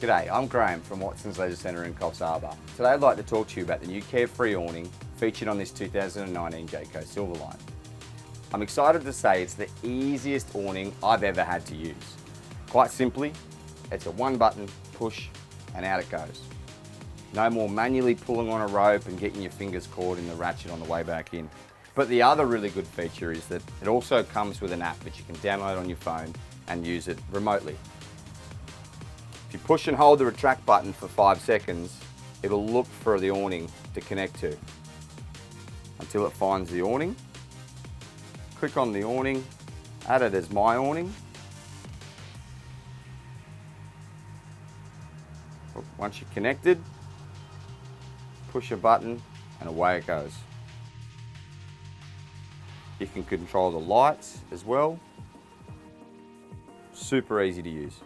G'day, I'm Graham from Watson's Leisure Centre in Coffs Harbour. Today I'd like to talk to you about the new Carefree awning featured on this 2019 Jayco Silverline. I'm excited to say it's the easiest awning I've ever had to use. Quite simply, it's a one button push and out it goes. No more manually pulling on a rope and getting your fingers caught in the ratchet on the way back in. But the other really good feature is that it also comes with an app that you can download on your phone and use it remotely. If you push and hold the retract button for 5 seconds, it'll look for the awning to connect to until it finds the awning. Click on the awning, add it as my awning. Once you're connected, push a button and away it goes. You can control the lights as well. Super easy to use.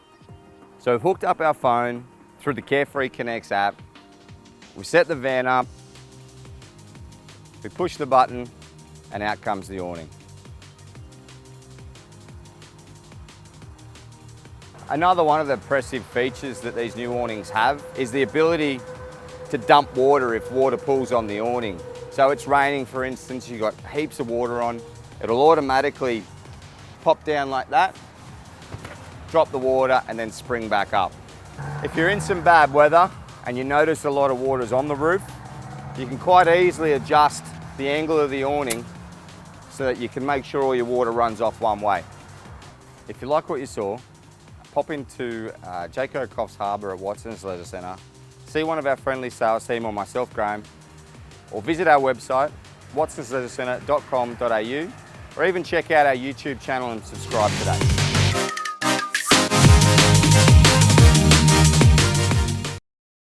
So we've hooked up our phone through the Carefree Connects app. We set the van up, we push the button, and out comes the awning. Another one of the impressive features that these new awnings have is the ability to dump water if water pools on the awning. So it's raining, for instance, you've got heaps of water on, it'll automatically pop down like that, drop the water and then spring back up. If you're in some bad weather and you notice a lot of water's on the roof, you can quite easily adjust the angle of the awning so that you can make sure all your water runs off one way. If you like what you saw, pop into Jayco Coffs Harbour at Watson's Leisure Centre, see one of our friendly sales team or myself, Graham, or visit our website, watsonsleisurecentre.com.au, or even check out our YouTube channel and subscribe today.